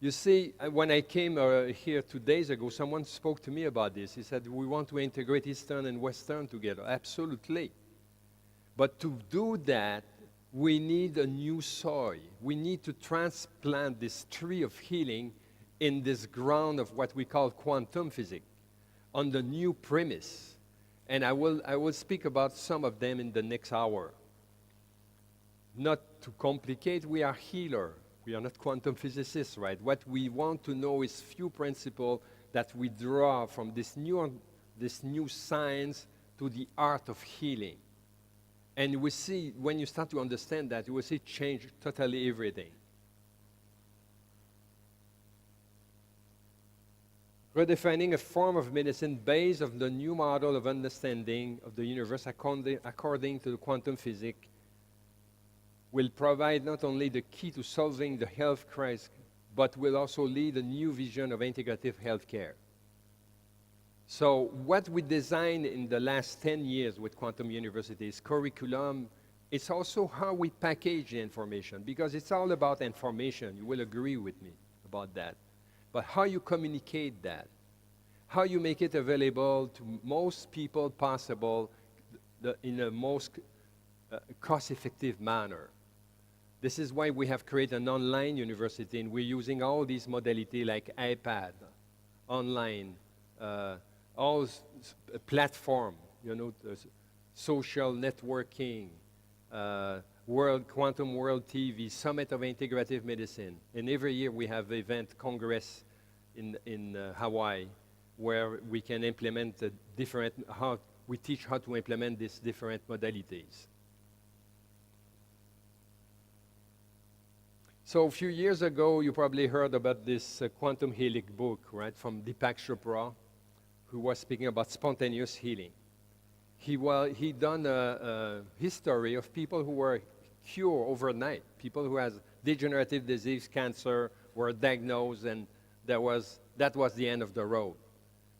You see, when I came here 2 days ago, someone spoke to me about this. He said, we want to integrate Eastern and Western together. Absolutely. But to do that, we need a new soil. We need to transplant this tree of healing in this ground of what we call quantum physics, on the new premise. And I will speak about some of them in the next hour. Not to complicate, we are healers. We are not quantum physicists, right? What we want to know is few principles that we draw from this new science to the art of healing. And we see, when you start to understand that, you will see change totally everything. Redefining a form of medicine based on the new model of understanding of the universe according to the quantum physics will provide not only the key to solving the health crisis, but will also lead a new vision of integrative healthcare. So what we designed in the last 10 years with Quantum University is curriculum. It's also how we package the information, because it's all about information. You will agree with me about that. But how you communicate that, how you make it available to most people possible in the most cost-effective manner. This is why we have created an online university, and we're using all these modalities like iPad, online, all platform, social networking, Quantum World TV, Summit of Integrative Medicine. And every year we have event, congress in Hawaii, where we can implement we teach how to implement these different modalities. So a few years ago, you probably heard about this quantum healing book, right, from Deepak Chopra, who was speaking about spontaneous healing. He done a history of people who were cured overnight, people who has degenerative disease, cancer, were diagnosed, and that was the end of the road.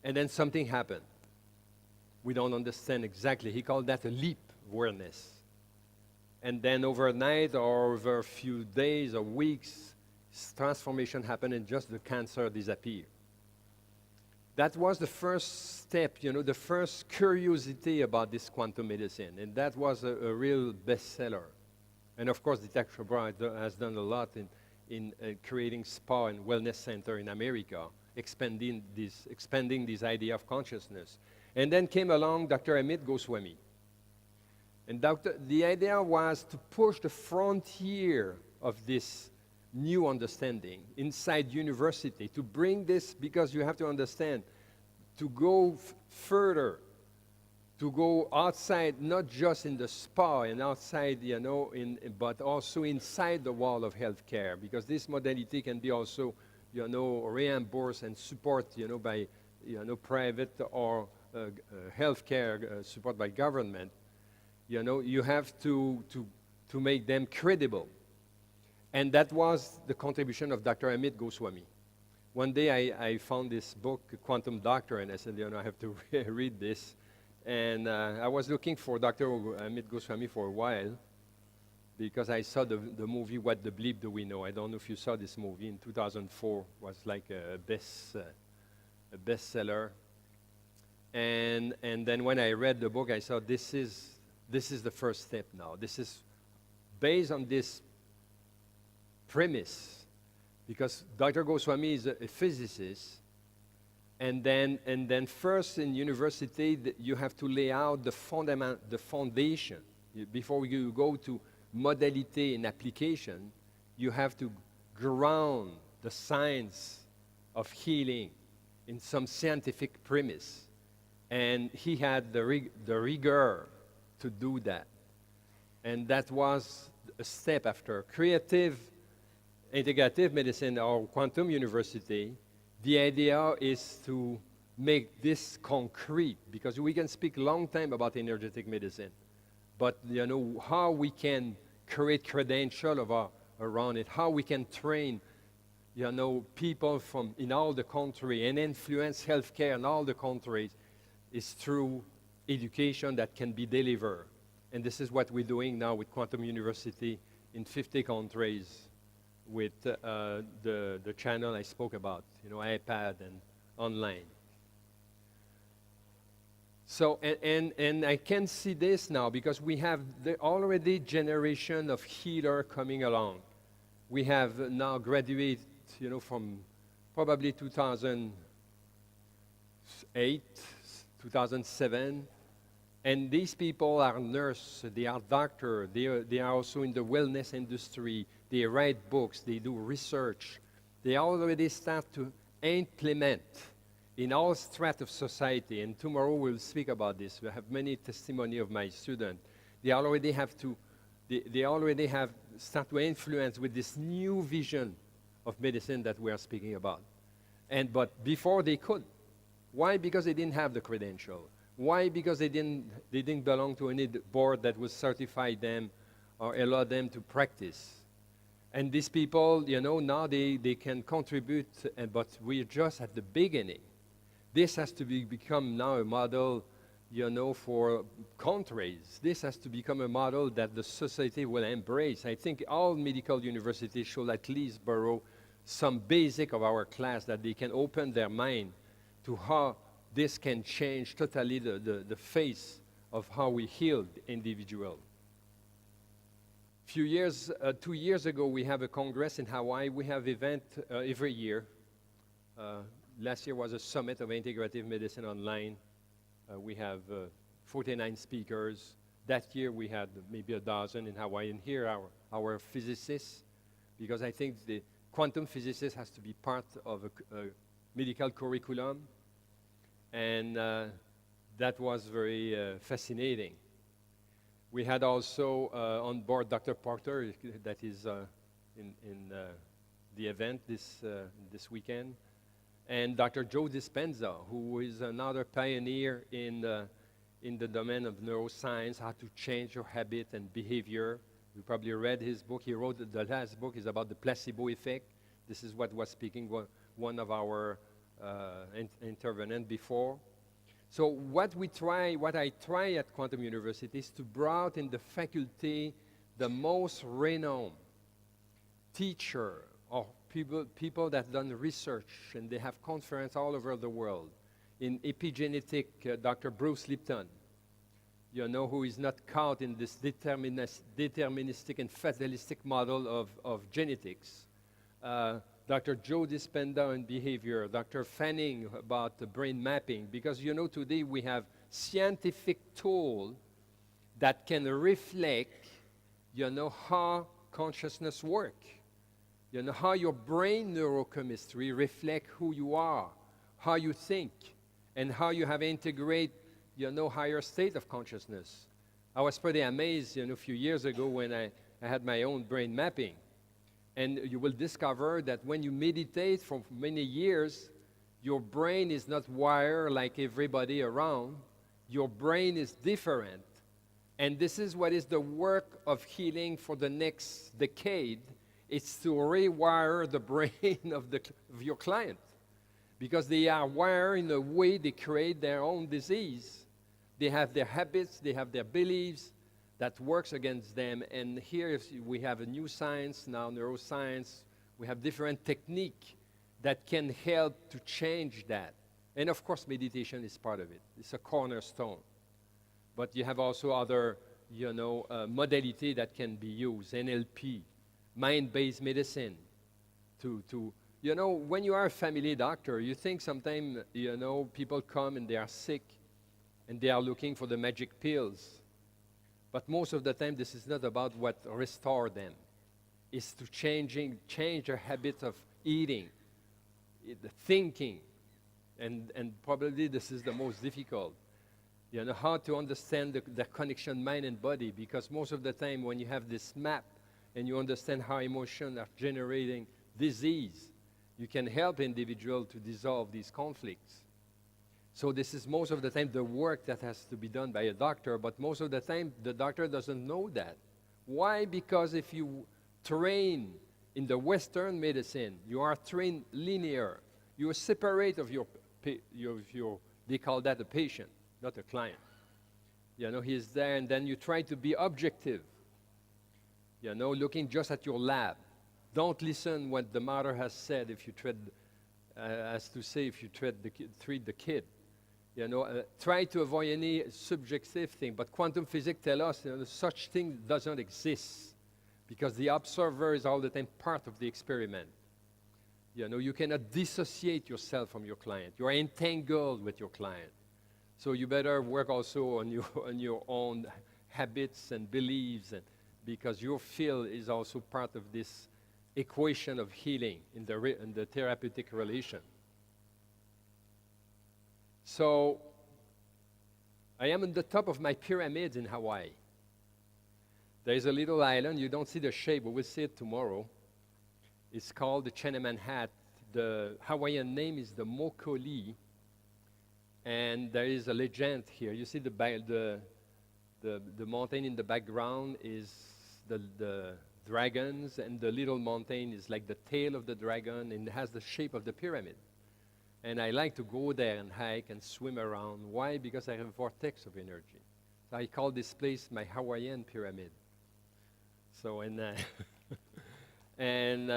And then something happened. We don't understand exactly. He called that a leap awareness. And then overnight or over a few days or weeks, transformation happened and just the cancer disappeared. That was the first step, the first curiosity about this quantum medicine. And that was a real bestseller. And of course, Deepak Chopra has done a lot in creating spa and wellness center in America, expanding this idea of consciousness. And then came along Dr. Amit Goswami. And the idea was to push the frontier of this new understanding inside university, to bring this, because you have to understand, to go further, to go outside, not just in the spa and outside, but also inside the wall of healthcare, because this modality can be also, reimbursed and support, by, private or healthcare support by government. You have to make them credible. And that was the contribution of Dr. Amit Goswami. One day I found this book, Quantum Doctor, and I said, I have to read this. And I was looking for Dr. Amit Goswami for a while because I saw the movie, What the Bleep Do We Know? I don't know if you saw this movie in 2004. It was like a bestseller. And then when I read the book, I saw this is the first step now. This is based on this premise, because Dr. Goswami is a physicist, and then first in university you have to lay out the foundation. Before you go to modality and application, you have to ground the science of healing in some scientific premise. And he had the rigor to do that. And that was a step after. Creative Integrative Medicine or Quantum University, the idea is to make this concrete, because we can speak a long time about energetic medicine, but how we can create credential around it, how we can train people from in all the country and influence healthcare in all the countries is through education that can be delivered. And this is what we're doing now with Quantum University in 50 countries with the channel I spoke about, iPad and online. So, and I can see this now because we have the already generation of healer coming along. We have now graduated, from probably 2008, 2007, and these people are nurses, they are doctors, they are also in the wellness industry, they write books, they do research. They already start to implement in all strata of society, and tomorrow we'll speak about this. We have many testimony of my students. They already have start to influence with this new vision of medicine that we are speaking about. But before they could. Why? Because they didn't have the credential. Why? Because they didn't belong to any board that would certify them or allow them to practice. And these people, now they can contribute, but we're just at the beginning. This has to become now a model, for countries. This has to become a model that the society will embrace. I think all medical universities should at least borrow some basic of our class that they can open their mind to how this can change totally the face of how we heal the individual. 2 years ago, we have a congress in Hawaii. We have event every year. Last year was a summit of integrative medicine online. We have 49 speakers. That year we had maybe a dozen in Hawaii. And here are our physicists, because I think the quantum physicist has to be part of a medical curriculum. And that was very fascinating. We had also on board Dr. Porter, that is in the event this weekend. And Dr. Joe Dispenza, who is another pioneer in the domain of neuroscience, how to change your habit and behavior. You probably read his book. He wrote the last book is about the placebo effect. This is what was speaking one of our intervenants before. So what I try at Quantum University is to bring out in the faculty the most renowned teacher or people that done research, and they have conference all over the world. In epigenetic, Dr. Bruce Lipton, who is not caught in this deterministic and fatalistic model of genetics. Dr. Joe Dispenza in behavior, Dr. Fanning about the brain mapping, because today we have scientific tool that can reflect, how consciousness works. How your brain neurochemistry reflect who you are, how you think, and how you have integrate, higher state of consciousness. I was pretty amazed, a few years ago when I had my own brain mapping. And you will discover that when you meditate for many years, your brain is not wired like everybody around. Your brain is different. And this is what is the work of healing for the next decade. It's to rewire the brain of your client, because they are wired in a way they create their own disease. They have their habits, they have their beliefs that works against them. And here we have a new science now, neuroscience. We have different technique that can help to change that. And of course, meditation is part of it. It's a cornerstone. But you have also other, modality that can be used, NLP, mind-based medicine, when you are a family doctor, you think sometimes, people come and they are sick and they are looking for the magic pills. But most of the time, this is not about what restore them. It's to change their habits of eating, thinking, and probably this is the most difficult. How to understand the connection mind and body, because most of the time when you have this map, and you understand how emotions are generating disease, you can help individuals to dissolve these conflicts. So this is most of the time the work that has to be done by a doctor, but most of the time the doctor doesn't know that. Why? Because if you train in the Western medicine, you are trained linear. You are separate of they call that a patient, not a client. He's there, and then you try to be objective. Looking just at your lab. Don't listen what the mother has said if you treat, as to say if you treat the kid. Try to avoid any subjective thing. But quantum physics tell us such thing doesn't exist because the observer is all the time part of the experiment. You cannot dissociate yourself from your client. You are entangled with your client. So you better work also on your own habits and beliefs, because your field is also part of this equation of healing in the therapeutic relation. So I am on the top of my pyramids in Hawaii. There is a little island. You don't see the shape, but we'll see it tomorrow. It's called the Chinaman Hat. The Hawaiian name is the Mokoli. And there is a legend here. You see the mountain in the background is the dragons, and the little mountain is like the tail of the dragon, and it has the shape of the pyramid. And I like to go there and hike and swim around. Why? Because I have a vortex of energy. So I call this place my Hawaiian pyramid. So, and then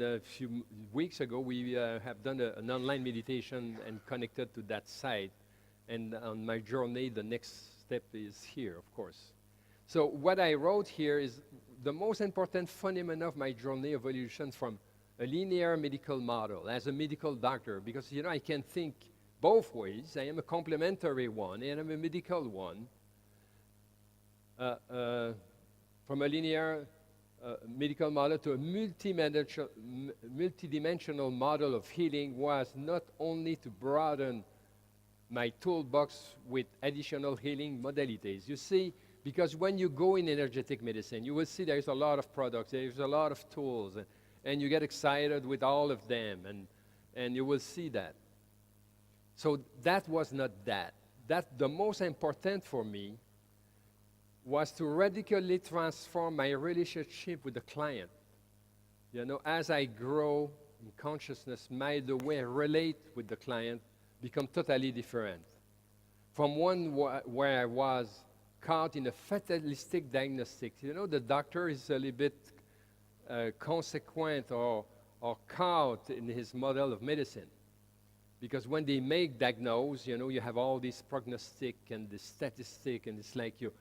a few weeks ago, we have done an online meditation and connected to that site. And on my journey, the next step is here, of course. So what I wrote here is the most important phenomenon of my journey of evolution from a linear medical model as a medical doctor, because I can think both ways. I am a complementary one and I'm a medical one. From a linear medical model to a multidimensional model of healing was not only to broaden my toolbox with additional healing modalities. You see, because when you go in energetic medicine, you will see there's a lot of products, there's a lot of tools, and you get excited with all of them, and you will see that. So that was not that. The most important for me was to radically transform my relationship with the client. As I grow in consciousness, the way I relate with the client become totally different. From one where I was caught in a fatalistic diagnostic. The doctor is a little bit consequent or caught in his model of medicine. Because when they make diagnose, you have all these prognostic and the statistic, and it's like your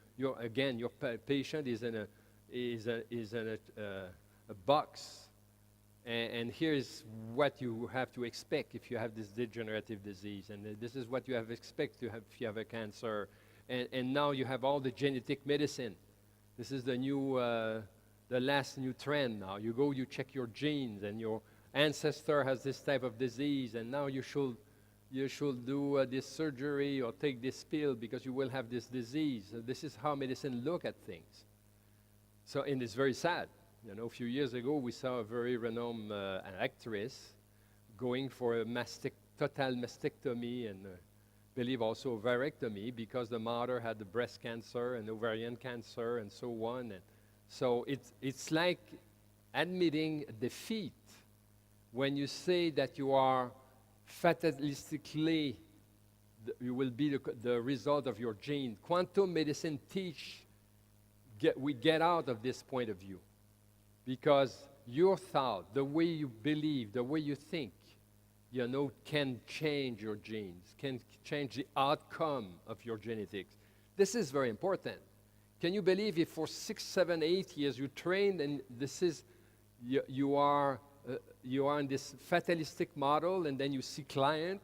patient is in a box, and here's what you have to expect if you have this degenerative disease, and this is what you have to expect if you have a cancer, and now you have all the genetic medicine. This is the last new trend now. You check your genes, and your ancestor has this type of disease, and now you should do this surgery or take this pill because you will have this disease. This is how medicine look at things. So, and it's very sad. A few years ago, we saw a very renowned actress going for a total mastectomy and believe also a virectomy because the mother had the breast cancer and ovarian cancer and so on. And so it's like admitting defeat when you say that you are fatalistically, you will be the result of your gene. Quantum medicine we get out of this point of view, because your thought, the way you believe, the way you think, can change your genes, can change the outcome of your genetics. This is very important. Can you believe if for 6, 7, 8 years you trained, and this is, you are in this fatalistic model, and then you see client,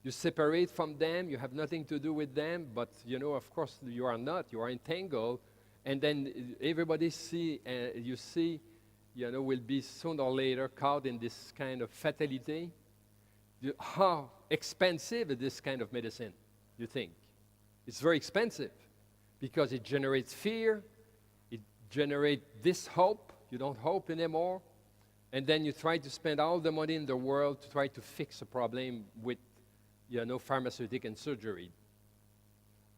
you separate from them, you have nothing to do with them, but of course you are not, you are entangled, and then everybody will be sooner or later caught in this kind of fatality. How expensive is this kind of medicine, you think? It's very expensive because it generates fear, it generates dishope, you don't hope anymore, and then you try to spend all the money in the world to try to fix a problem with, pharmaceutical and surgery.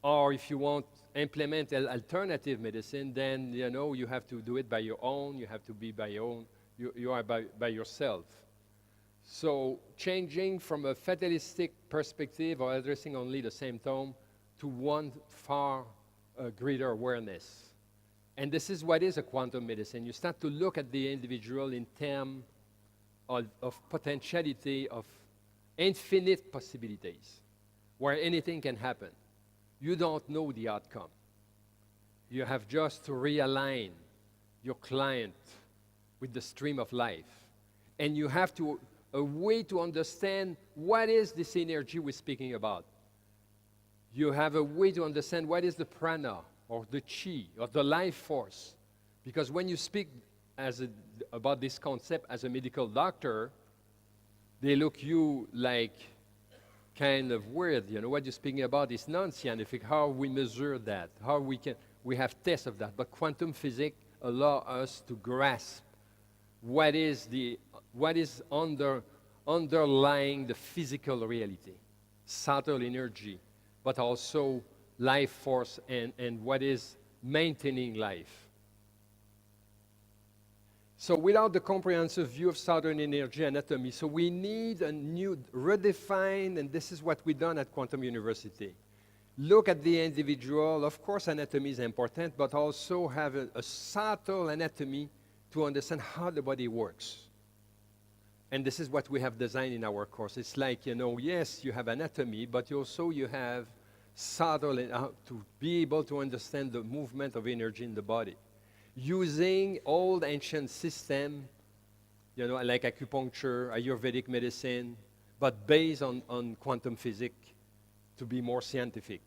Or if you want to implement alternative medicine, then, you have to do it by your own, you have to be by your own, you are by yourself. So changing from a fatalistic perspective or addressing only the symptom to one far greater awareness. And this is what is a quantum medicine. You start to look at the individual in terms of potentiality, of infinite possibilities, where anything can happen. You don't know the outcome. You have just to realign your client with the stream of life. And you have to, a way to understand what is this energy we're speaking about. You have a way to understand what is the prana, or the chi, or the life force. Because when you speak about this concept as a medical doctor, they look you like kind of weird. You know, what you're speaking about is non-scientific. How we measure that? How we have tests of that. But quantum physics allow us to grasp what is underlying the physical reality, subtle energy, but also life force and what is maintaining life. So without the comprehensive view of southern energy anatomy, so we need a new, redefined, and this is what we've done at Quantum University. Look at the individual. Of course, anatomy is important, but also have a subtle anatomy to understand how the body works. And this is what we have designed in our course. It's like, you know, yes, you have anatomy, but also you have subtle to be able to understand the movement of energy in the body. Using old ancient system, you know, like acupuncture, Ayurvedic medicine, but based on quantum physics to be more scientific.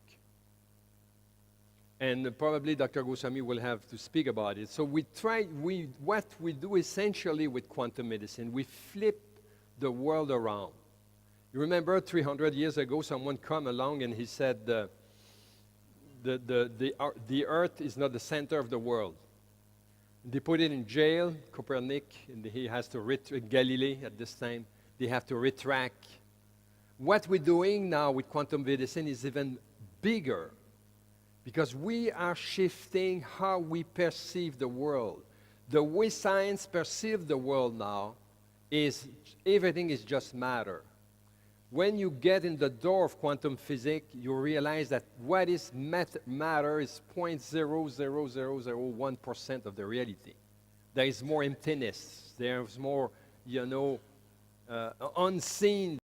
And probably Dr. Goswami will have to speak about it. So what we do essentially with quantum medicine, we flip the world around. You remember 300 years ago, someone come along and he said, the earth is not the center of the world. They put it in jail, Copernic, and he has to Galilei at this time. They have to retract. What we're doing now with quantum medicine is even bigger, because we are shifting how we perceive the world. The way science perceives the world now is everything is just matter. When you get in the door of quantum physics, you realize that what is matter is 0.00001% of the reality. There is more emptiness. There's more, you know, unseen